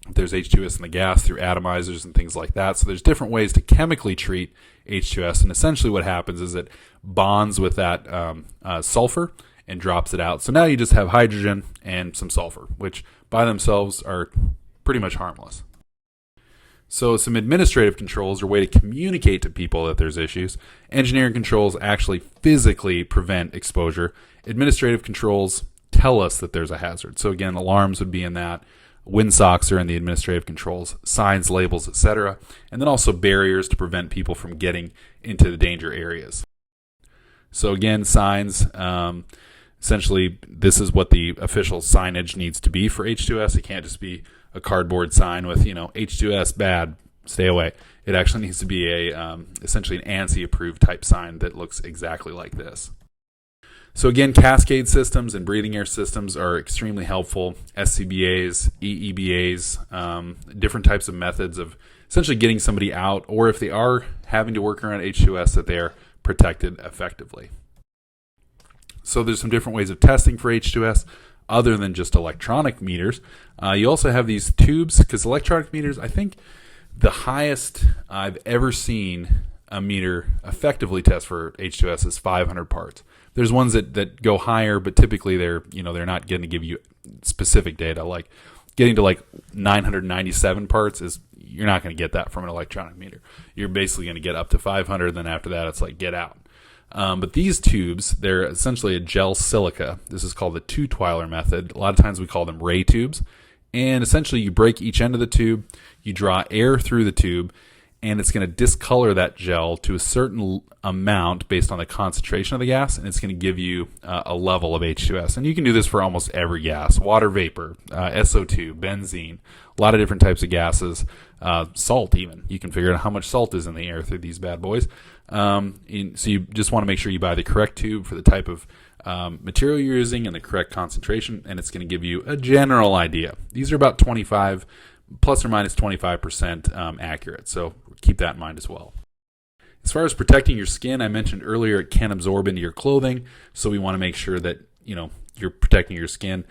if there's H2S in the gas through atomizers and things like that. So there's different ways to chemically treat H2S, and essentially what happens is it bonds with that sulfur and drops it out. So now you just have hydrogen and some sulfur, which by themselves are pretty much harmless. So some administrative controls are a way to communicate to people that there's issues. Engineering controls actually physically prevent exposure. Administrative controls tell us that there's a hazard. So again, alarms would be in that. Windsocks are in the administrative controls, signs, labels, etc. And then also barriers to prevent people from getting into the danger areas. So again, signs, essentially this is what the official signage needs to be for H2S. It can't just be a cardboard sign with, H2S bad, stay away. It actually needs to be essentially an ANSI approved type sign that looks exactly like this. So again, cascade systems and breathing air systems are extremely helpful. SCBAs, EEBAs, different types of methods of essentially getting somebody out, or if they are having to work around H2S, that they are protected effectively. So there's some different ways of testing for H2S other than just electronic meters. You also have these tubes, because electronic meters, I think the highest I've ever seen a meter effectively test for H2S is 500 parts. There's ones that go higher, but typically they're not going to give you specific data. Like getting to like 997 parts you're not going to get that from an electronic meter. You're basically going to get up to 500, then after that it's like get out. But these tubes, they're essentially a gel silica. This is called the two-twiler method. A lot of times we call them ray tubes. And essentially you break each end of the tube, you draw air through the tube, and it's going to discolor that gel to a certain amount based on the concentration of the gas, and it's going to give you a level of H2S. And you can do this for almost every gas: water vapor, SO2, benzene, a lot of different types of gases, salt even. You can figure out how much salt is in the air through these bad boys. So you just want to make sure you buy the correct tube for the type of material you're using and the correct concentration, and it's going to give you a general idea. These are about 25 plus or minus 25% accurate, so keep that in mind as well. As far as protecting your skin, I mentioned earlier it can absorb into your clothing, so we want to make sure that you're protecting your skin.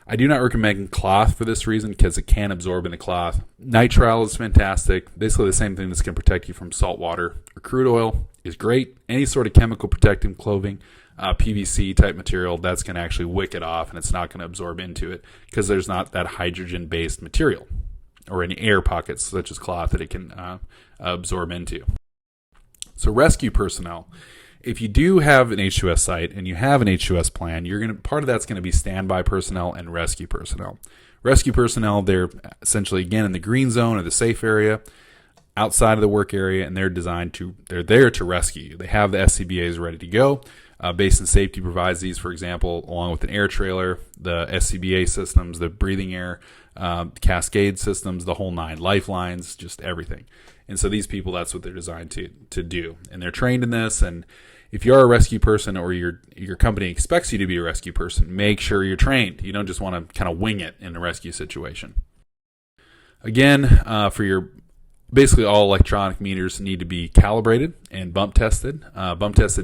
I do not recommend cloth for this reason because it can absorb into cloth. Nitrile is fantastic. Basically the same thing that's going to protect you from salt water or crude oil is great. Any sort of chemical protective clothing, PVC type material, that's going to actually wick it off and it's not going to absorb into it because there's not that hydrogen based material or any air pockets such as cloth that it can absorb into. So rescue personnel, if you do have an H2S site and you have an H2S plan, part of that's going to be standby personnel and rescue personnel. Rescue personnel, they're essentially again in the green zone or the safe area, outside of the work area, and they're there to rescue you. They have the SCBAs ready to go. Basin Safety provides these, for example, along with an air trailer, the SCBA systems, the breathing air, cascade systems, the whole nine, lifelines, just everything. And so these people, that's what they're designed to do. And they're trained in this. And if you're a rescue person or your company expects you to be a rescue person, make sure you're trained. You don't just want to kind of wing it in a rescue situation. Again, basically all electronic meters need to be calibrated and bump tested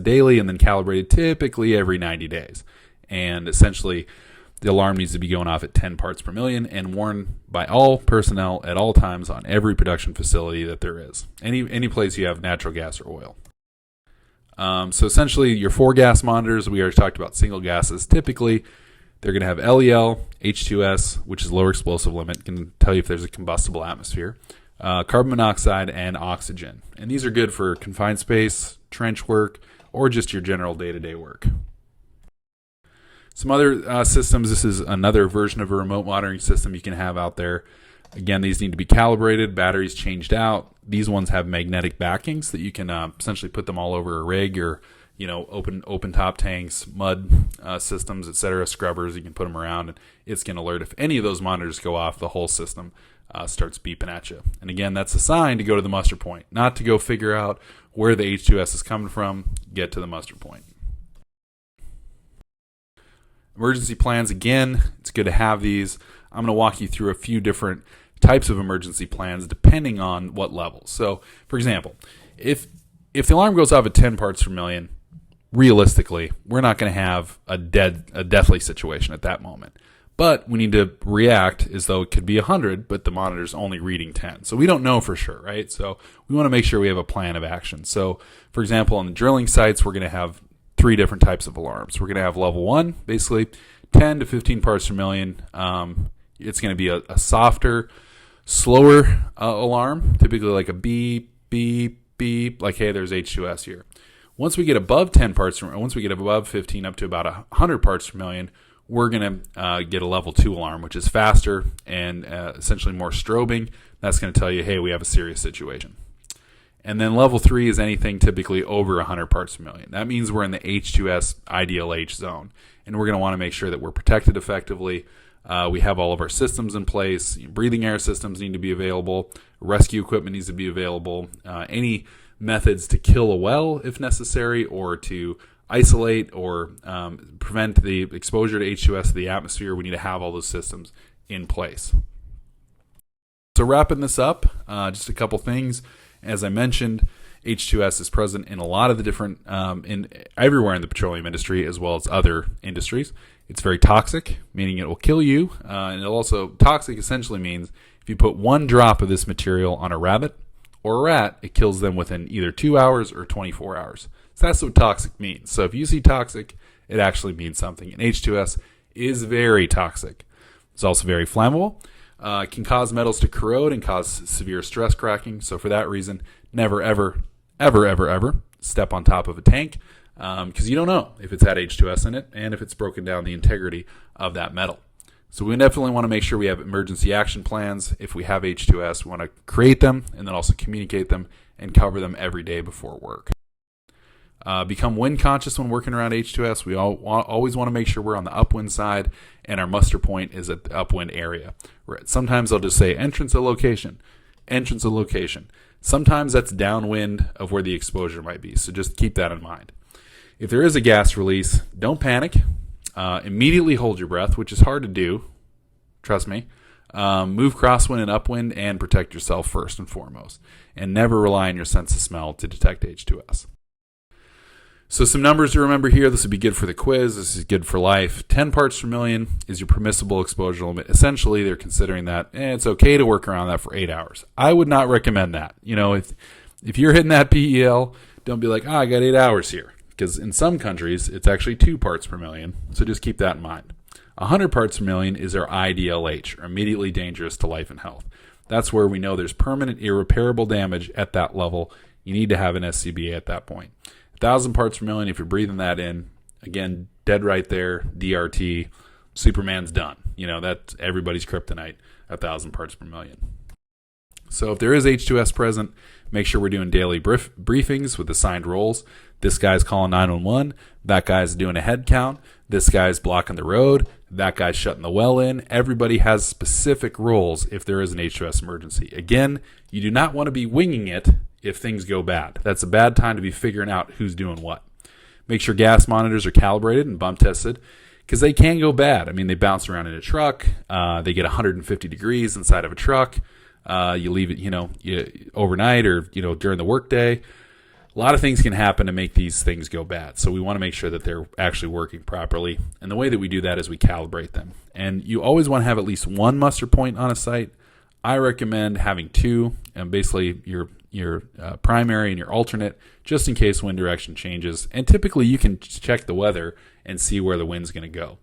daily, and then calibrated typically every 90 days. And essentially, the alarm needs to be going off at 10 parts per million and worn by all personnel at all times on every production facility that there is. Any place you have natural gas or oil. So essentially, your 4-gas monitors, we already talked about single gases. Typically, they're going to have LEL, H2S, which is lower explosive limit, can tell you if there's a combustible atmosphere, carbon monoxide, and oxygen. And these are good for confined space, trench work, or just your general day-to-day work. Some other systems, this is another version of a remote monitoring system you can have out there. Again, these need to be calibrated, batteries changed out. These ones have magnetic backings that you can essentially put them all over a rig or open top tanks, mud systems, etc., scrubbers. You can put them around, and it's going to alert if any of those monitors go off. The whole system starts beeping at you. And again, that's a sign to go to the muster point, not to go figure out where the H2S is coming from. Get to the muster point. Emergency plans, again, it's good to have these. I'm going to walk you through a few different types of emergency plans depending on what level. So, for example, if the alarm goes off at 10 parts per million, realistically, we're not going to have a deathly situation at that moment. But we need to react as though it could be 100, but the monitor's only reading 10. So we don't know for sure, right? So we want to make sure we have a plan of action. So, for example, on the drilling sites, we're going to have 3 different types of alarms. We're going to have level 1, basically 10 to 15 parts per million. It's going to be a softer, slower alarm, typically like a beep, beep, beep, like, hey, there's H2S here. Once we get above 10 parts, once we get above 15 up to about 100 parts per million, we're going to get a level 2 alarm, which is faster and essentially more strobing. That's going to tell you, hey, we have a serious situation. And then level 3 is anything typically over 100 parts per million. That means we're in the H2S IDLH zone, and we're going to want to make sure that we're protected effectively. We have all of our systems in place. Breathing air systems need to be available. Rescue equipment needs to be available. Any methods to kill a well if necessary, or to isolate or prevent the exposure to H2S to the atmosphere, we need to have all those systems in place. So wrapping this up, just a couple things. As I mentioned, H2S is present in a lot of the different, everywhere in the petroleum industry as well as other industries. It's very toxic, meaning it will kill you. And toxic essentially means if you put 1 drop of this material on a rabbit or a rat, it kills them within either 2 hours or 24 hours. So that's what toxic means. So if you see toxic, it actually means something. And H2S is very toxic. It's also very flammable. can cause metals to corrode and cause severe stress cracking. So for that reason, never, ever, ever, ever, ever step on top of a tank, because you don't know if it's had H2S in it and if it's broken down the integrity of that metal. So we definitely want to make sure we have emergency action plans. If we have H2S, we want to create them and then also communicate them and cover them every day before work. Become wind conscious when working around H2S. We always want to make sure we're on the upwind side and our muster point is at the upwind area. Sometimes they'll just say entrance of location, entrance of location. Sometimes that's downwind of where the exposure might be. So just keep that in mind. If there is a gas release, don't panic. Immediately hold your breath, which is hard to do. Trust me. Move crosswind and upwind and protect yourself first and foremost. And never rely on your sense of smell to detect H2S. So some numbers to remember here. This would be good for the quiz. This is good for life. 10 parts per million is your permissible exposure limit. Essentially, they're considering that it's okay to work around that for 8 hours. I would not recommend that. If you're hitting that PEL, don't be like, I got 8 hours here. Because in some countries, it's actually 2 parts per million. So just keep that in mind. 100 parts per million is our IDLH, or immediately dangerous to life and health. That's where we know there's permanent irreparable damage at that level. You need to have an SCBA at that point. 1,000 parts per million, if you're breathing that in, again, dead right there, DRT, Superman's done. That's everybody's kryptonite, 1,000 parts per million. So if there is H2S present, make sure we're doing daily briefings with assigned roles. This guy's calling 911. That guy's doing a head count. This guy's blocking the road. That guy's shutting the well in. Everybody has specific roles if there is an H2S emergency. Again, you do not want to be winging it if things go bad. That's a bad time to be figuring out who's doing what. Make sure gas monitors are calibrated and bump tested, because they can go bad. I mean, they bounce around in a truck. They get 150 degrees inside of a truck. You leave it, overnight or, during the workday. A lot of things can happen to make these things go bad. So we want to make sure that they're actually working properly. And the way that we do that is we calibrate them. And you always want to have at least one muster point on a site. I recommend having 2, and basically your primary and your alternate, just in case wind direction changes. And typically you can check the weather and see where the wind's going to go.